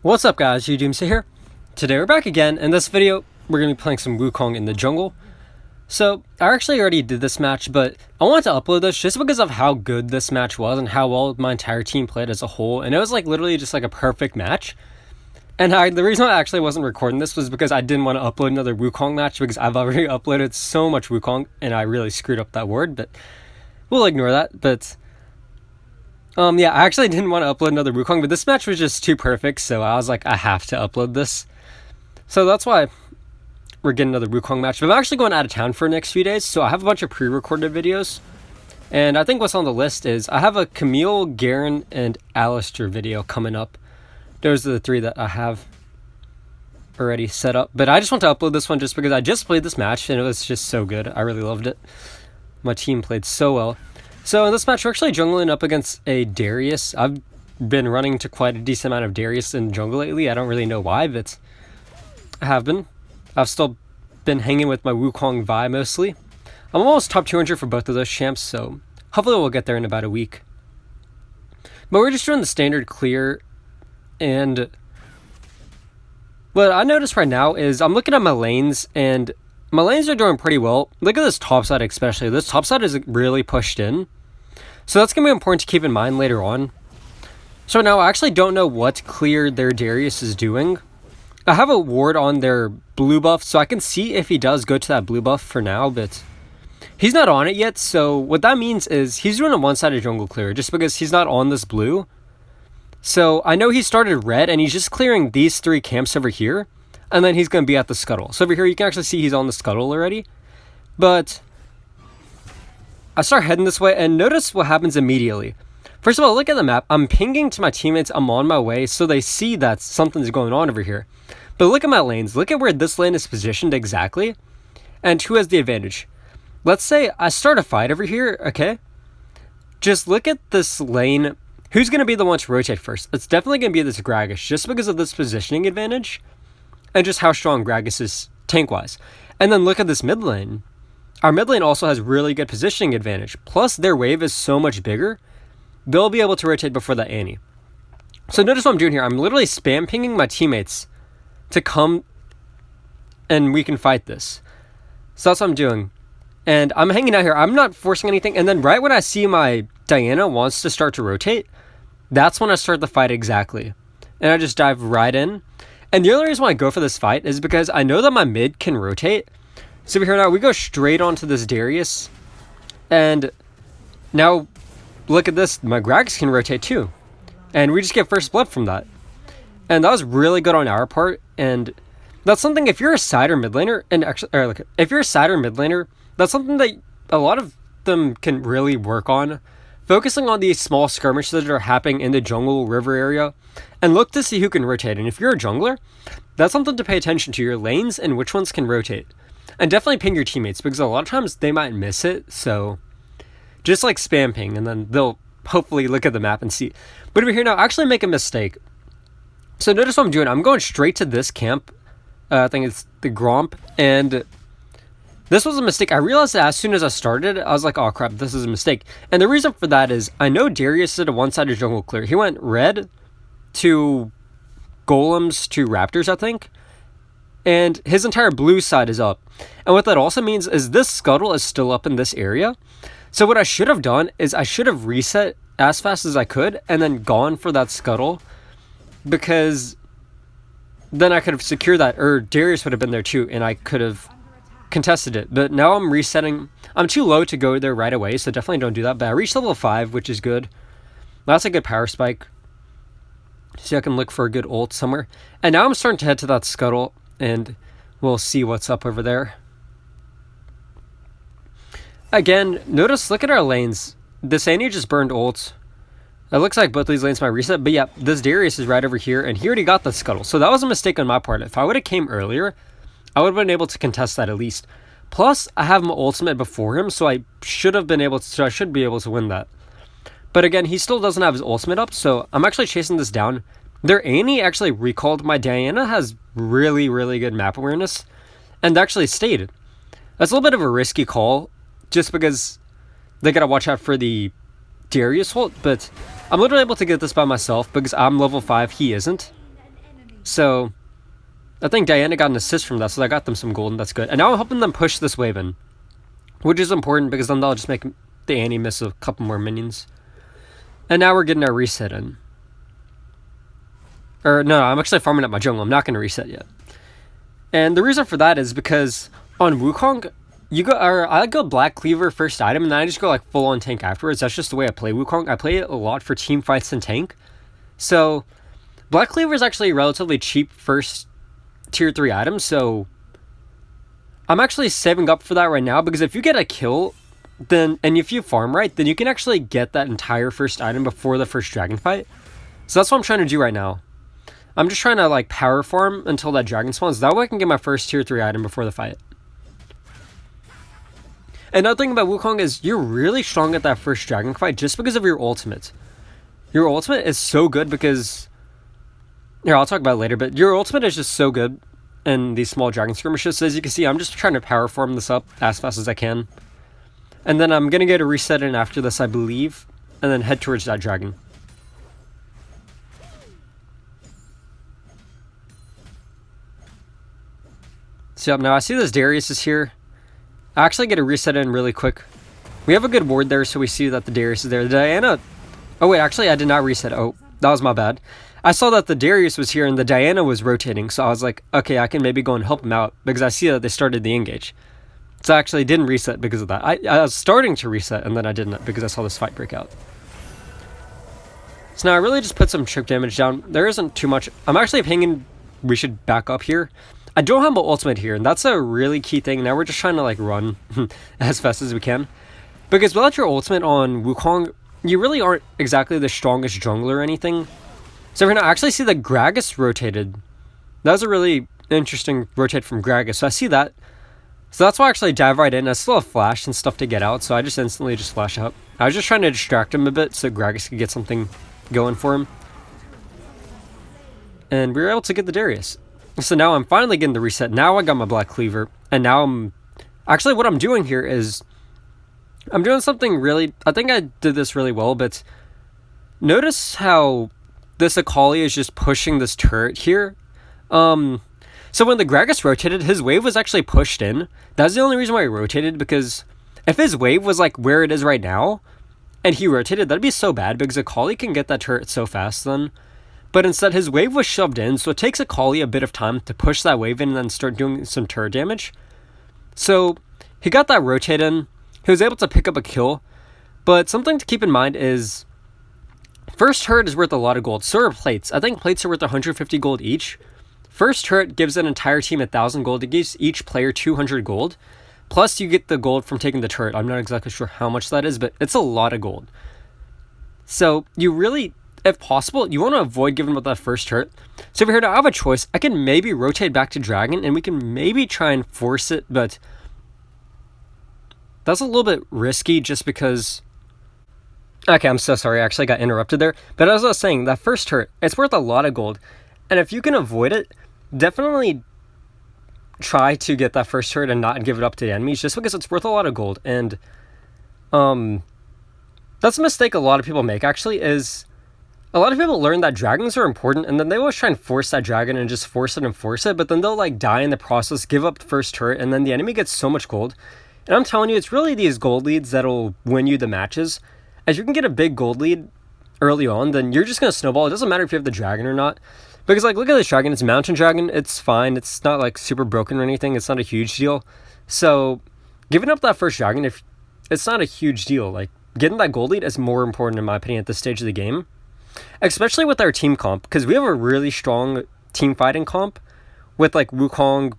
What's up guys, Doomsday here. Today we're back again. In this video, we're going to be playing some Wukong in the jungle. So, I actually already did this match, but I wanted to upload this just because of how good this match was and how well my entire team played as a whole. And it was like literally just like a perfect match. And the reason I actually wasn't recording this was because I didn't want to upload another Wukong match because I've already uploaded so much Wukong and I really screwed up that word, but we'll ignore that. But yeah, I actually didn't want to upload another Wukong, but this match was just too perfect, so I was like, I have to upload this. So that's why we're getting another Wukong match. But I'm actually going out of town for the next few days, so I have a bunch of pre-recorded videos. And I think what's on the list is I have a Camille, Garen, and Alistair video coming up. Those are the three that I have already set up. But I just want to upload this one just because I just played this match, and it was just so good. I really loved it. My team played so well. So in this match, we're actually jungling up against a Darius. I've been running to quite a decent amount of Darius in jungle lately. I don't really know why, but I have been. I've still been hanging with my Wukong Vi mostly. I'm almost top 200 for both of those champs, so hopefully we'll get there in about a week. But we're just doing the standard clear, and what I noticed right now is I'm looking at my lanes, and my lanes are doing pretty well. Look at this top side especially. This top side is really pushed in. So that's going to be important to keep in mind later on. So now I actually don't know what clear their Darius is doing. I have a ward on their blue buff, so I can see if he does go to that blue buff for now, but he's not on it yet. So what that means is he's doing a one-sided jungle clear just because he's not on this blue. So I know he started red and he's just clearing these three camps over here. And then he's going to be at the scuttle. So over here you can actually see he's on the scuttle already. But I start heading this way and notice what happens immediately. First of all, look at the map. I'm pinging to my teammates I'm on my way so they see that something's going on over here. But look at my lanes. Look at where this lane is positioned exactly. And who has the advantage. Let's say I start a fight over here, okay? Just look at this lane. Who's going to be the one to rotate first? It's definitely going to be this Gragas just because of this positioning advantage. And just how strong Gragas is tank-wise. And then look at this mid lane. Our mid lane also has really good positioning advantage. Plus, their wave is so much bigger, they'll be able to rotate before that Annie. So notice what I'm doing here. I'm literally spam pinging my teammates to come and we can fight this. So that's what I'm doing. And I'm hanging out here. I'm not forcing anything. And then right when I see my Diana wants to start to rotate, that's when I start the fight exactly. And I just dive right in. And the only reason why I go for this fight is because I know that my mid can rotate. So over here now, we go straight onto this Darius. And now, look at this. My Gragas can rotate too. And we just get first blood from that. And that was really good on our part. And that's something, if you're a side or mid laner, and actually, or like, if you're a side or mid laner, that's something that a lot of them can really work on. Focusing on these small skirmishes that are happening in the jungle river area, and look to see who can rotate. And if you're a jungler, that's something to pay attention to, your lanes and which ones can rotate. And definitely ping your teammates, because a lot of times they might miss it, so just like spam ping, and then they'll hopefully look at the map and see. But over here now, I actually make a mistake. So notice what I'm doing. I'm going straight to this camp. I think it's the Gromp, and this was a mistake. I realized that as soon as I started, I was like, oh crap, this is a mistake. And the reason for that is, I know Darius did a one-sided jungle clear. He went red to golems to raptors, I think. And his entire blue side is up. And what that also means is this scuttle is still up in this area. So what I should have done is I should have reset as fast as I could and then gone for that scuttle. Because then I could have secured that, or Darius would have been there too, and I could have contested it. But now I'm resetting. I'm too low to go there right away, so definitely don't do that. But I reached level 5, which is good. That's a good power spike. So I can look for a good ult somewhere. And now I'm starting to head to that scuttle, and we'll see what's up over there. Again, notice, look at our lanes. This Annie just burned ult. It looks like both these lanes might reset, but yeah, this Darius is right over here, and he already got the scuttle. So that was a mistake on my part. If I would have came earlier, I would have been able to contest that at least. Plus, I have my ultimate before him, so I should have been able to, so I should be able to win that. But again, he still doesn't have his ultimate up, so I'm actually chasing this down. Their Annie actually recalled. My Diana has really, really good map awareness, and actually stayed. That's a little bit of a risky call, just because they gotta watch out for the Darius ult, but I'm literally able to get this by myself because I'm level 5, he isn't. So I think Diana got an assist from that, so that got them some gold, and that's good. And now I'm helping them push this wave in, which is important because then they'll just make the Annie miss a couple more minions. And now we're getting our reset in. Or no, I'm actually farming up my jungle. I'm not going to reset yet. And the reason for that is because on Wukong, I go Black Cleaver first item, and then I just go like full on tank afterwards. That's just the way I play Wukong. I play it a lot for team fights and tank. So Black Cleaver is actually a relatively cheap first tier 3 item, so I'm actually saving up for that right now, because if you get a kill, then, and if you farm right, then you can actually get that entire first item before the first dragon fight. So that's what I'm trying to do right now. I'm just trying to like power farm until that dragon spawns. That way I can get my first tier 3 item before the fight. Another thing about Wukong is you're really strong at that first dragon fight just because of your ultimate. Your ultimate is so good because... Here, I'll talk about it later, but your ultimate is just so good in these small dragon skirmishes. So as you can see, I'm just trying to power farm this up as fast as I can. And then I'm going to get a reset in after this, I believe, and then head towards that dragon. So now I see this Darius is here. I actually get a reset in really quick. We have a good ward there, so we see that the Darius is there. The Diana... Oh wait, actually I did not reset. Oh, that was my bad. I saw that the Darius was here and the Diana was rotating, so I was like, okay, I can maybe go and help him out, because I see that they started the engage. So I actually didn't reset because of that. I was starting to reset, and then I didn't, because I saw this fight break out. So now I really just put some chip damage down. There isn't too much. I'm actually thinking we should back up here. I don't have my ultimate here, and that's a really key thing. Now we're just trying to like run as fast as we can. Because without your ultimate on Wukong, you really aren't exactly the strongest jungler or anything. So we're going to actually see that Gragas rotated. That was a really interesting rotate from Gragas. So I see that. So that's why I actually dive right in. I still have flash and stuff to get out, so I just instantly just flash out. I was just trying to distract him a bit so Gragas could get something going for him. And we were able to get the Darius. So now I'm finally getting the reset. Now I got my Black Cleaver. And now I'm... Actually, what I'm doing here is... I'm doing something really... I think I did this really well, but... Notice how this Akali is just pushing this turret here. So when the Gragas rotated, his wave was actually pushed in. That's the only reason why he rotated, because if his wave was like where it is right now, and he rotated, that'd be so bad, because Akali can get that turret so fast then. But instead, his wave was shoved in, so it takes Akali a bit of time to push that wave in and then start doing some turret damage. So he got that rotate in. He was able to pick up a kill. But something to keep in mind is, first turret is worth a lot of gold. So are plates. I think plates are worth 150 gold each. First turret gives an entire team 1,000 gold. It gives each player 200 gold. Plus, you get the gold from taking the turret. I'm not exactly sure how much that is, but it's a lot of gold. So, you really, if possible, you want to avoid giving up that first turret. So, over here, now I have a choice. I can maybe rotate back to Dragon, and we can maybe try and force it, but that's a little bit risky just because... Okay, I'm so sorry. I actually got interrupted there. But as I was saying, that first turret, it's worth a lot of gold. And if you can avoid it, definitely try to get that first turret and not give it up to the enemies, just because it's worth a lot of gold. And that's a mistake a lot of people make, actually, is a lot of people learn that dragons are important, and then they always try and force that dragon and just force it, but then they'll like die in the process, give up the first turret, and then the enemy gets so much gold. And I'm telling you, it's really these gold leads that'll win you the matches. As you can get a big gold lead early on, then you're just going to snowball. It doesn't matter if you have the dragon or not. Because, like, look at this dragon. It's mountain dragon. It's fine. It's not, like, super broken or anything. It's not a huge deal. So, giving up that first dragon, if it's not a huge deal. Like, getting that gold lead is more important, in my opinion, at this stage of the game. Especially with our team comp. Because we have a really strong team fighting comp. With, like, Wukong,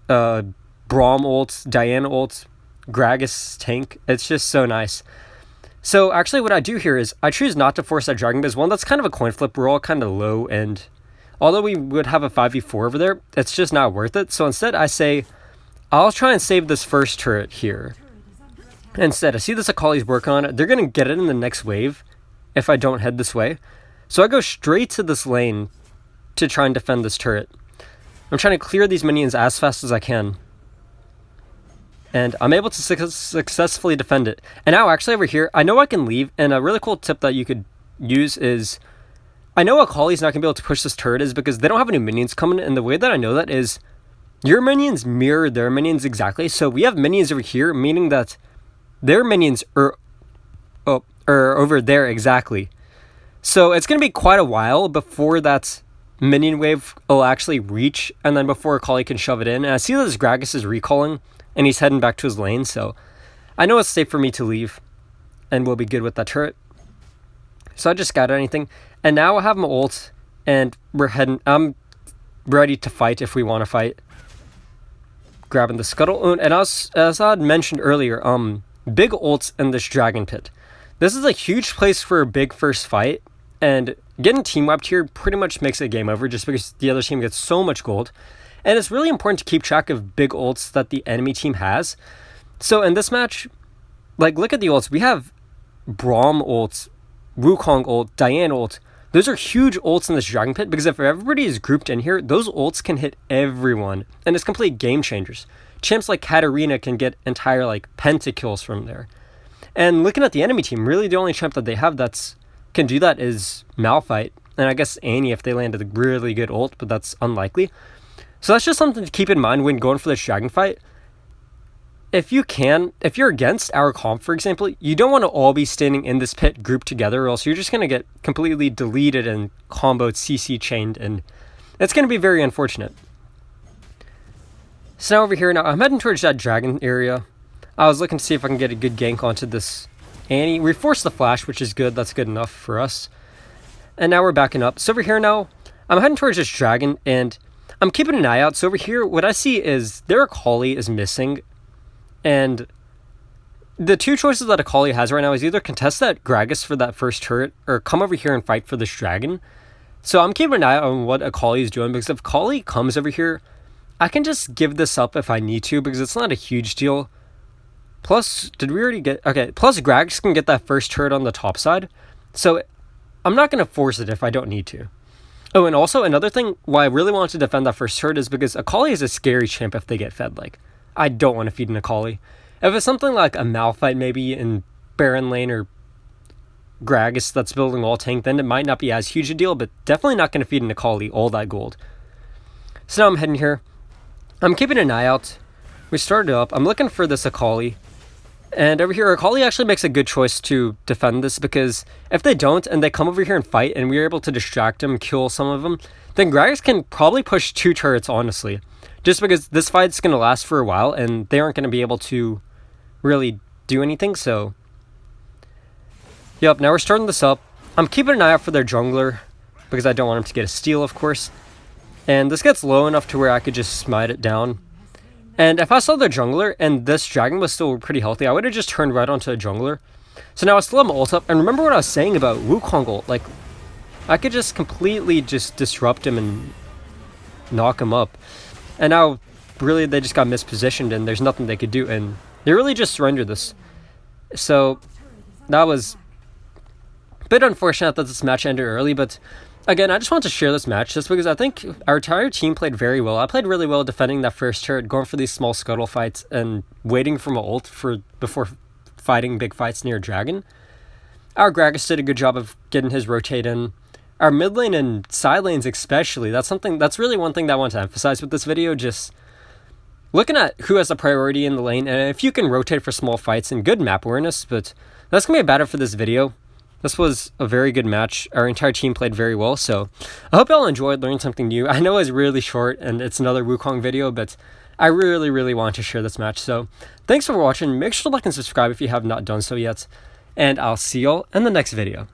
Braum ults, Diana ults, Gragas tank. It's just so nice. So, actually, what I do here is I choose not to force that dragon. Because, one, that's kind of a coin flip. We're all kind of low, and... although we would have a 5v4 over there, it's just not worth it. So instead, I say, I'll try and save this first turret here. Instead, I see this Akali's working on it. They're going to get it in the next wave if I don't head this way. So I go straight to this lane to try and defend this turret. I'm trying to clear these minions as fast as I can. And I'm able to successfully defend it. And now, actually, over here, I know I can leave. And a really cool tip that you could use is... I know Akali's not going to be able to push this turret is because they don't have any minions coming, and the way that I know that is your minions mirror their minions exactly. So we have minions over here, meaning that their minions are over there exactly. So it's going to be quite a while before that minion wave will actually reach, and then before Akali can shove it in. And I see that this Gragas is recalling, and he's heading back to his lane, so I know it's safe for me to leave, and we'll be good with that turret. So I just got anything, and now I have my ult, and I'm ready to fight if we want to fight. Grabbing the scuttle, and as I had mentioned earlier, big ults in this dragon pit. This is a huge place for a big first fight, and getting team wiped here pretty much makes it game over just because the other team gets so much gold. And it's really important to keep track of big ults that the enemy team has. So in this match, like, look at the ults. We have Braum ults, Wukong ult, Diane ult. Those are huge ults in this dragon pit because if everybody is grouped in here, those ults can hit everyone, and it's complete game changers. Champs like Katarina can get entire like pentakills from there. And looking at the enemy team, really the only champ that they have can do that is Malphite, and I guess Annie if they landed a really good ult, but that's unlikely. So that's just something to keep in mind when going for this dragon fight. If you're against our comp, for example, you don't want to all be standing in this pit grouped together, or else you're just going to get completely deleted and comboed, CC chained, and it's going to be very unfortunate. So now over here, I'm heading towards that dragon area. I was looking to see if I can get a good gank onto this Annie. We forced the flash, which is good. That's good enough for us. And now we're backing up. So over here now, I'm heading towards this dragon, and I'm keeping an eye out. So over here, what I see is their Akali is missing. And the two choices that Akali has right now is either contest that Gragas for that first turret, or come over here and fight for this dragon. So I'm keeping an eye on what Akali is doing, because if Akali comes over here, I can just give this up if I need to, because it's not a huge deal. Plus, did we already get... Okay, plus Gragas can get that first turret on the top side. So I'm not going to force it if I don't need to. Oh, and also another thing why I really want to defend that first turret is because Akali is a scary champ if they get fed. Like, I don't want to feed an Akali. If it's something like a Malphite maybe in Baron lane or Gragas that's building all tank, then it might not be as huge a deal, but definitely not going to feed an Akali all that gold. So now I'm heading here. I'm keeping an eye out. We started up. I'm looking for this Akali. And over here, Akali actually makes a good choice to defend this, because if they don't and they come over here and fight and we're able to distract them, kill some of them, then Gragas can probably push 2 turrets, honestly. Just because this fight's going to last for a while and they aren't going to be able to really do anything, so... Yep, now we're starting this up. I'm keeping an eye out for their jungler, because I don't want him to get a steal, of course. And this gets low enough to where I could just smite it down. And if I saw their jungler and this dragon was still pretty healthy, I would have just turned right onto a jungler. So now I still have my ult up. And remember what I was saying about Wukong ult? Like, I could just completely just disrupt him and knock him up. And now, really, they just got mispositioned and there's nothing they could do. And they really just surrendered this. So, that was a bit unfortunate that this match ended early, but... Again, I just want to share this match just because I think our entire team played very well. I played really well defending that first turret, going for these small scuttle fights, and waiting for my ult before fighting big fights near dragon. Our Gragas did a good job of getting his rotate in. Our mid lane and side lanes especially, that's really one thing that I want to emphasize with this video, just looking at who has the priority in the lane, and if you can rotate for small fights and good map awareness, but that's going to be about it for this video. This was a very good match. Our entire team played very well, so I hope y'all enjoyed, learning something new. I know it's really short and it's another Wukong video, but I really, really want to share this match. So thanks for watching. Make sure to like and subscribe if you have not done so yet, and I'll see y'all in the next video.